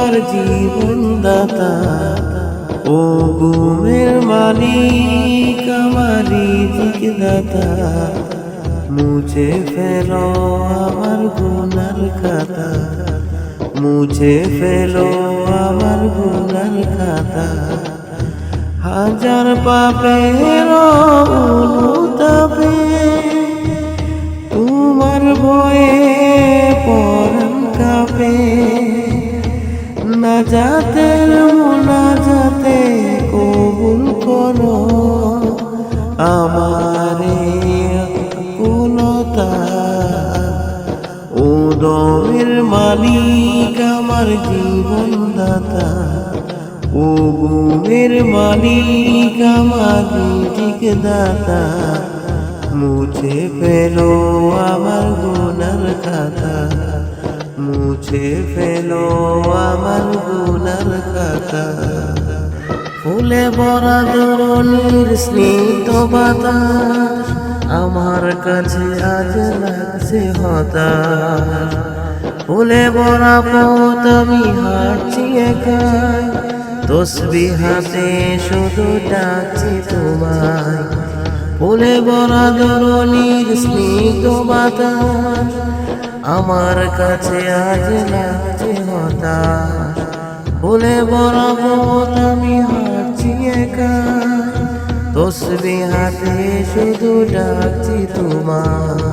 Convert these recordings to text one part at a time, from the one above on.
আমার জীবন দাতা, ও ঘুমের মালিক আমার রিজিক দাতা, মুছে ফেলো আমার গুনার খাতা, মুছে ফেলো আমার গুনার খাতা। হাজার পাপের অনুতাপে তোমার ভয়ে পরাণ কাঁপে, নাজাতের মুনাজাতে কবুল করো আমারে কুলতা। ও দমের মালিক আমার জীবন দাতা, ও ঘুমের মালিক আমার রিজিক দাতা, মুছে ফেলো আমার গুনার খাতা, মুছে ফেলো আমার গুনার খাতা। ফুলে ভরা ধরণীর স্নিগ্ধ বাতাস আমার কাছে আজ লাগছে হতাশ। ফুলে ভরা পথ আমি হাঁটছি একাই, তসবিহ হাতে শুধু ডাকছি তোমায়। ফুলে ভরা ধরণীর স্নিগ্ধ বাতাস আমার কাছে আজ লাগছে হতাশ। ফুলে ভরা পথ আমি হাঁটছি একাই, তসবিহ হাতে শুধু ডাকছি তোমায়।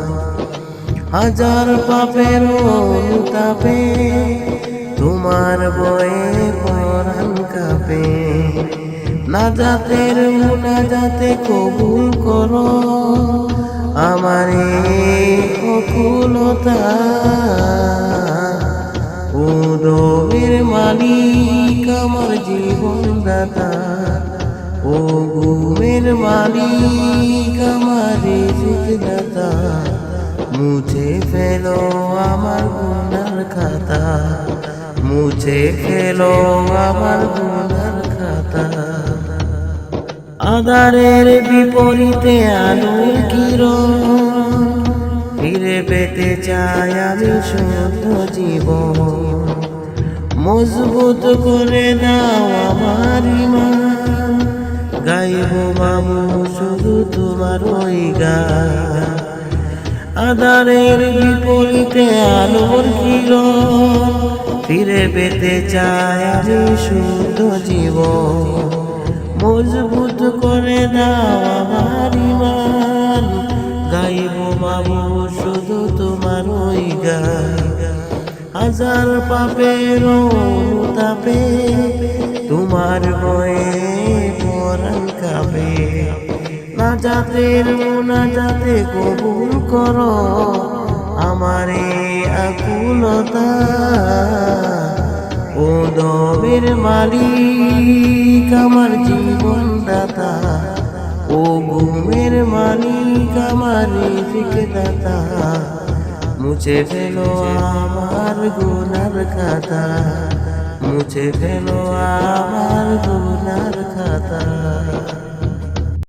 হাজার পাপের অনুতাপে তোমার বয়ে পরাণ কাঁপে, নাজাতের মুনাজাতে কবুল করো আমারে অকুলতা। ও দমের মালিক আমার জীবন দাতা, ও ঘুমের মালিক আমার রিজিক দাতা, মুছে ফেলো আমার গুনার খাতা, মুছে ফেলো আমার গুনার খাতা। আঁধারের বিপরীতে আলোর কিরণ ফিরে পেতে চাই আমি শুদ্ধ জীবন। মজবুত করে দাও আমার ঈমান, গাইব বাবু শুধু তোমার ওই গান। আঁধারের বিপরীতে আলোর কিরণ ফিরে পেতে চাই আমি শুদ্ধ জীবন। মজবুত করে দাও আমার ঈমান, গাইব বাবু শুধু তোমার ওই গান। হাজার পাপের অনুতাপে তোমার বয়ে পরাণ কাঁপে, নাজাতের মুনাজাতে কবুল করো আমারে আকুলতা। ও দমের মালিক আমার জীবন দাতা, ও ঘুমের মালিক আমার রিজিক দাতা, মুছে ফেলো আমার গুনার খাতা, মুছে ফেলো আমার গুনার খাতা।